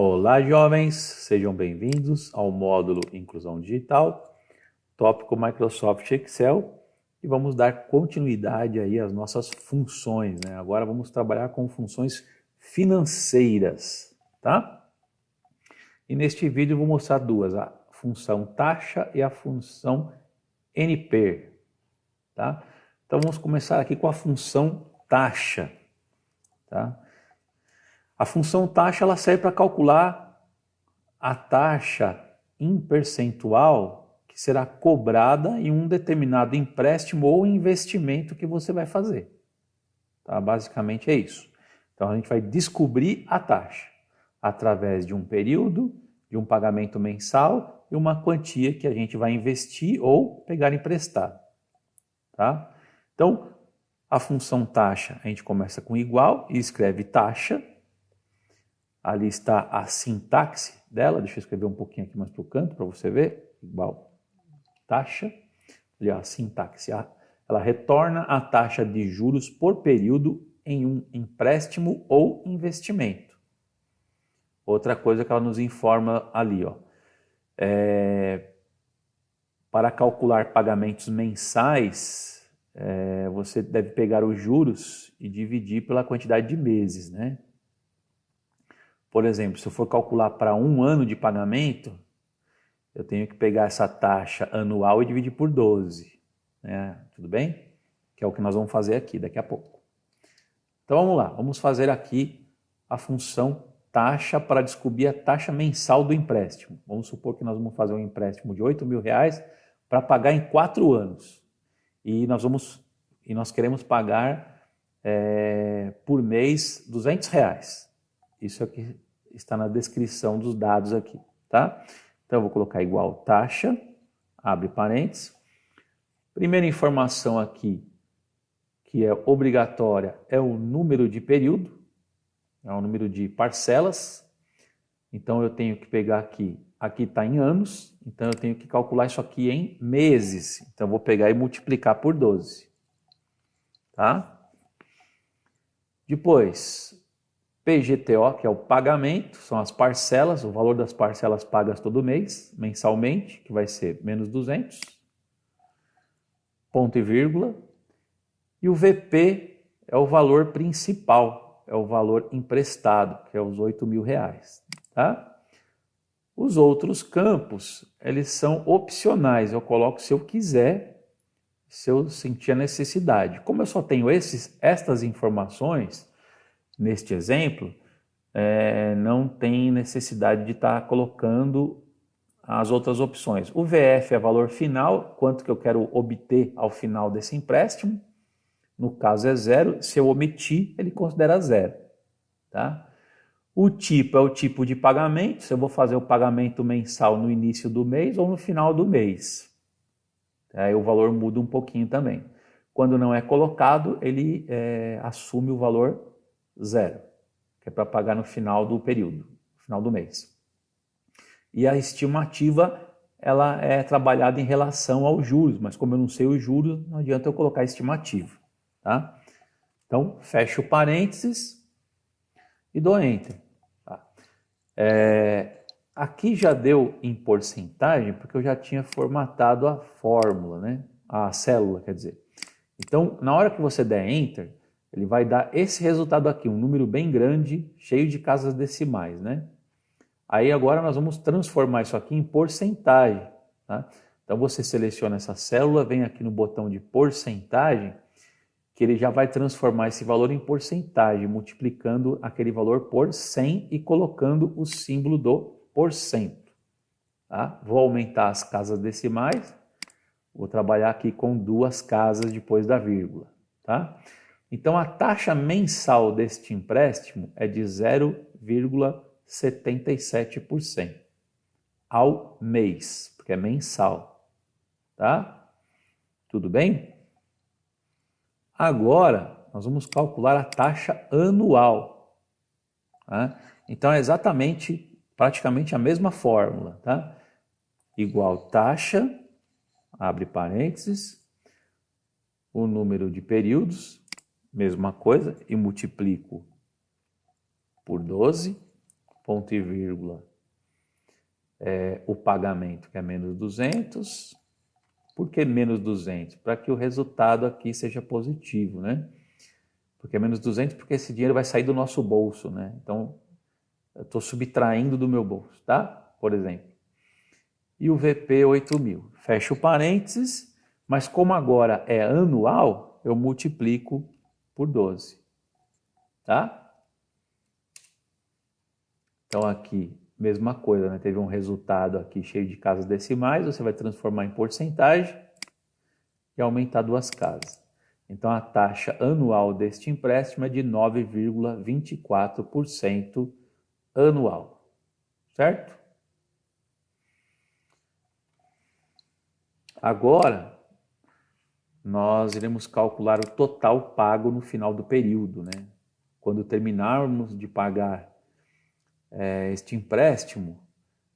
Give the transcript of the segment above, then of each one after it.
Olá, jovens, sejam bem-vindos ao módulo Inclusão Digital, tópico Microsoft Excel, e vamos dar continuidade aí às nossas funções, né? Agora vamos trabalhar com funções financeiras, tá? E neste vídeo eu vou mostrar duas, a função taxa e a função NP, tá? Então vamos começar aqui com a função taxa, tá? A função taxa ela serve para calcular a taxa em percentual que será cobrada em um determinado empréstimo ou investimento que você vai fazer. Tá? Basicamente é isso. Então a gente vai descobrir a taxa através de um período, de um pagamento mensal e uma quantia que a gente vai investir ou pegar emprestado. Tá? Então a função taxa a gente começa com igual e escreve taxa. Ali está a sintaxe dela, deixa eu escrever um pouquinho aqui mais para o canto para você ver, igual taxa, ali a sintaxe, ela retorna a taxa de juros por período em um empréstimo ou investimento. Outra coisa que ela nos informa ali, ó, para calcular pagamentos mensais, você deve pegar os juros e dividir pela quantidade de meses, né? Por exemplo, se eu for calcular para um ano de pagamento, eu tenho que pegar essa taxa anual e dividir por 12. Né? Tudo bem? Que é o que nós vamos fazer aqui daqui a pouco. Então vamos lá, vamos fazer aqui a função taxa para descobrir a taxa mensal do empréstimo. Vamos supor que nós vamos fazer um empréstimo de R$8.000 para pagar em 4 anos. E nós queremos pagar por mês R$200. Isso aqui está na descrição dos dados aqui, tá? Então eu vou colocar igual taxa, abre parênteses. Primeira informação aqui, que é obrigatória, é o número de período, é o número de parcelas. Então eu tenho que pegar aqui está em anos, então eu tenho que calcular isso aqui em meses. Então eu vou pegar e multiplicar por 12, tá? Depois, PGTO, que é o pagamento, são as parcelas, o valor das parcelas pagas todo mês, mensalmente, que vai ser menos 200, ponto e vírgula. E o VP é o valor principal, é o valor emprestado, que é os R$8.000, tá? Os outros campos, eles são opcionais, eu coloco se eu quiser, se eu sentir a necessidade. Como eu só tenho estas informações, neste exemplo, não tem necessidade de estar colocando as outras opções. O VF é valor final, quanto que eu quero obter ao final desse empréstimo. No caso é 0, se eu omitir, ele considera 0. Tá? O tipo é o tipo de pagamento, se eu vou fazer o pagamento mensal no início do mês ou no final do mês. Aí o valor muda um pouquinho também. Quando não é colocado, ele assume o valor 0. Que é para pagar no final do período, no final do mês. E a estimativa, ela é trabalhada em relação aos juros, mas como eu não sei os juros, não adianta eu colocar estimativa, tá? Então, fecho parênteses e dou Enter. Tá? Aqui já deu em porcentagem, porque eu já tinha formatado a fórmula, né? A célula, quer dizer. Então, na hora que você der Enter, ele vai dar esse resultado aqui, um número bem grande, cheio de casas decimais, né? Aí agora nós vamos transformar isso aqui em porcentagem, tá? Então você seleciona essa célula, vem aqui no botão de porcentagem, que ele já vai transformar esse valor em porcentagem, multiplicando aquele valor por 100 e colocando o símbolo do porcento. Tá? Vou aumentar as casas decimais, vou trabalhar aqui com 2 casas depois da vírgula, tá? Então, a taxa mensal deste empréstimo é de 0,77% ao mês, porque é mensal, tá? Tudo bem? Agora, nós vamos calcular a taxa anual. Tá? Então, é praticamente a mesma fórmula, tá? Igual taxa, abre parênteses, o número de períodos, mesma coisa, e multiplico por 12, ponto e vírgula, o pagamento, que é menos 200. Por que menos 200? Para que o resultado aqui seja positivo, né? Porque é menos 200 porque esse dinheiro vai sair do nosso bolso, né? Então, eu estou subtraindo do meu bolso, tá? Por exemplo. E o VP 8.000. Fecho parênteses, mas como agora é anual, eu multiplico por 12, tá? Então aqui, mesma coisa, né? Teve um resultado aqui cheio de casas decimais, você vai transformar em porcentagem e aumentar duas casas. Então a taxa anual deste empréstimo é de 9,24% anual, certo? Agora, nós iremos calcular o total pago no final do período, né? Quando terminarmos de pagar este empréstimo,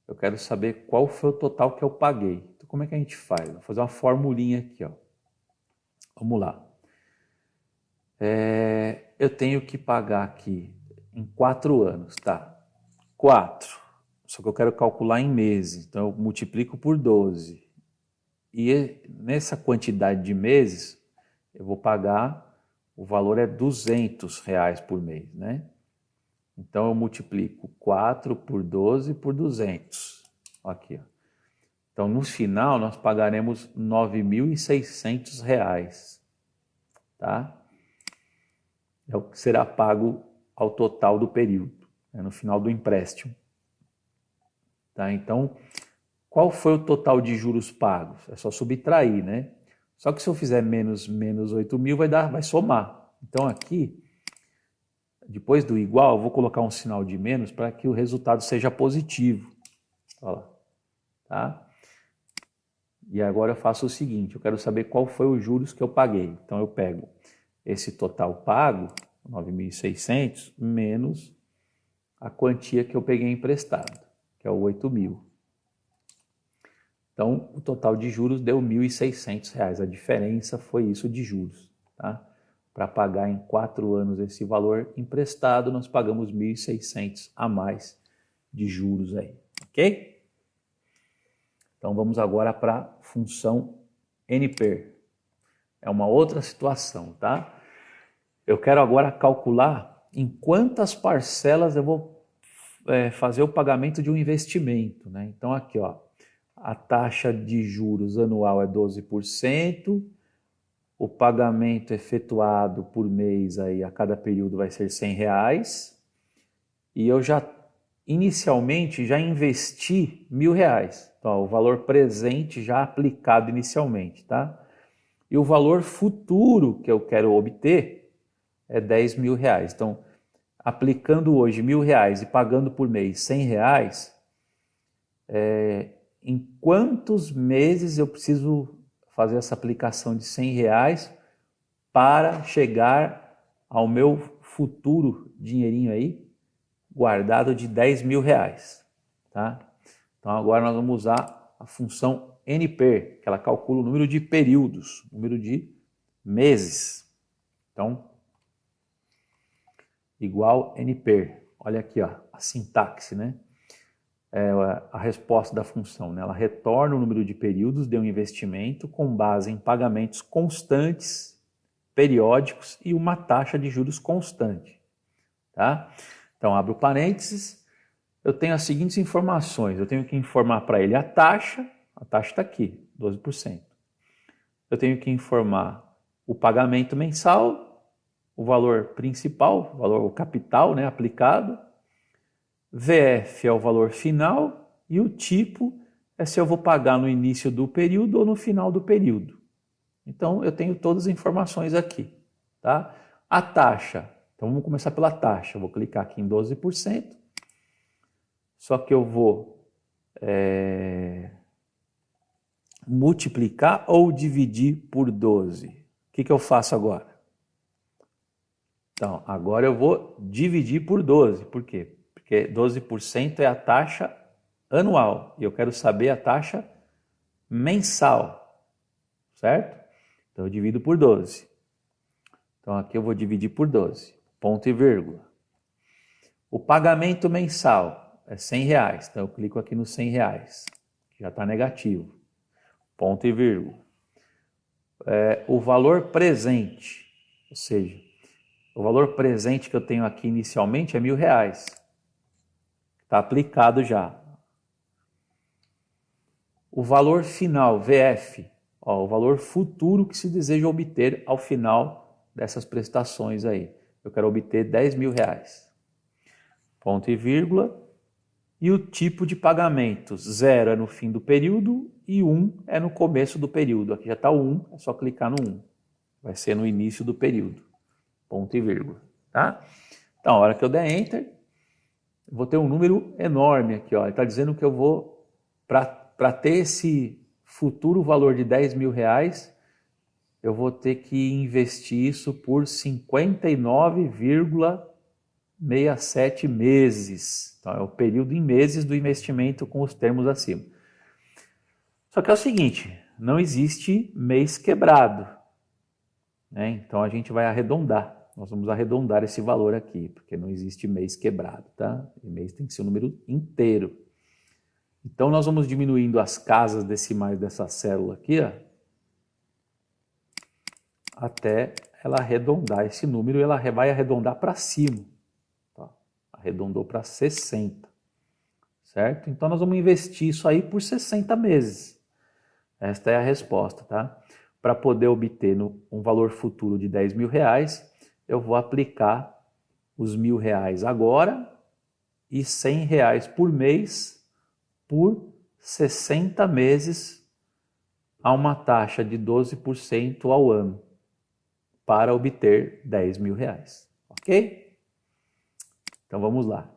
eu quero saber qual foi o total que eu paguei. Então, como é que a gente faz? Vou fazer uma formulinha aqui, ó. Vamos lá. Eu tenho que pagar aqui em 4 anos, tá? 4. Só que eu quero calcular em meses, então eu multiplico por 12. E nessa quantidade de meses, eu vou pagar, o valor é R$ 200 por mês, né? Então eu multiplico 4 por 12 por 200. Aqui, ó. Então no final nós pagaremos R$ 9.600, tá? É o que será pago ao total do período, né, no final do empréstimo. Tá? Então, qual foi o total de juros pagos? É só subtrair, né? Só que se eu fizer menos 8.000, vai somar. Então aqui, depois do igual, eu vou colocar um sinal de menos para que o resultado seja positivo. Olha lá. Tá? E agora eu faço o seguinte, eu quero saber qual foi os juros que eu paguei. Então eu pego esse total pago, 9.600, menos a quantia que eu peguei emprestado, que é o 8.000. Então, o total de juros deu R$ 1.600. A diferença foi isso de juros, tá? Para pagar em 4 anos esse valor emprestado, nós pagamos 1.600 a mais de juros aí, ok? Então, vamos agora para a função NPER. É uma outra situação, tá? Eu quero agora calcular em quantas parcelas eu vou fazer o pagamento de um investimento, né? Então, aqui, ó, a taxa de juros anual é 12%, o pagamento efetuado por mês aí a cada período vai ser R$ 100, e eu já inicialmente já investi R$ 1.000. Então, ó, o valor presente já aplicado inicialmente, tá? E o valor futuro que eu quero obter é R$ 10.000. Então, aplicando hoje R$ 1.000 e pagando por mês R$ 100, em quantos meses eu preciso fazer essa aplicação de R$ 100 para chegar ao meu futuro dinheirinho aí, guardado de R$ 10.000, tá? Então agora nós vamos usar a função NPER, que ela calcula o número de períodos, o número de meses. Então, igual NPER. Olha aqui, ó, a sintaxe, né? A resposta da função, né? Ela retorna o número de períodos de um investimento com base em pagamentos constantes, periódicos e uma taxa de juros constante. Tá? Então, abro parênteses, eu tenho as seguintes informações. Eu tenho que informar para ele a taxa está aqui, 12%. Eu tenho que informar o pagamento mensal, o valor principal, o capital, né, aplicado. VF é o valor final e o tipo é se eu vou pagar no início do período ou no final do período. Então, eu tenho todas as informações aqui. Tá? A taxa, então vamos começar pela taxa. Eu vou clicar aqui em 12%, só que eu vou multiplicar ou dividir por 12. O que eu faço agora? Então, agora eu vou dividir por 12. Por quê? Porque 12% é a taxa anual e eu quero saber a taxa mensal, certo? Então eu divido por 12. Então aqui eu vou dividir por 12, ponto e vírgula. O pagamento mensal é R$100. Então eu clico aqui no R$100, que já está negativo. Ponto e vírgula. O valor presente, ou seja, o valor presente que eu tenho aqui inicialmente é R$1.000. Está aplicado já. O valor final, VF, o valor futuro que se deseja obter ao final dessas prestações aí. Eu quero obter R$10.000. Ponto e vírgula. E o tipo de pagamento, 0 é no fim do período e 1 é no começo do período. Aqui já está o 1, é só clicar no 1. Vai ser no início do período. Ponto e vírgula. Tá? Então, a hora que eu der Enter, eu vou ter um número enorme aqui. Ó. Ele está dizendo que eu vou, para ter esse futuro valor de R$10.000, eu vou ter que investir isso por 59,67 meses. Então, é o período em meses do investimento com os termos acima. Só que é o seguinte, não existe mês quebrado, né? Então, a gente vai arredondar. Nós vamos arredondar esse valor aqui, porque não existe mês quebrado, tá? E mês tem que ser um número inteiro. Então, nós vamos diminuindo as casas decimais dessa célula aqui, ó, até ela arredondar esse número, ela vai arredondar para cima. Tá? Arredondou para 60, certo? Então, nós vamos investir isso aí por 60 meses. Esta é a resposta, tá? Para poder obter um valor futuro de R$10.000, eu vou aplicar os R$1.000 agora e R$100 por mês por 60 meses a uma taxa de 12% ao ano para obter R$10.000, ok? Então vamos lá.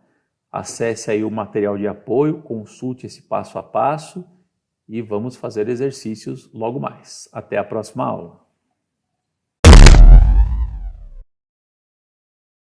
Acesse aí o material de apoio, consulte esse passo a passo e vamos fazer exercícios logo mais. Até a próxima aula.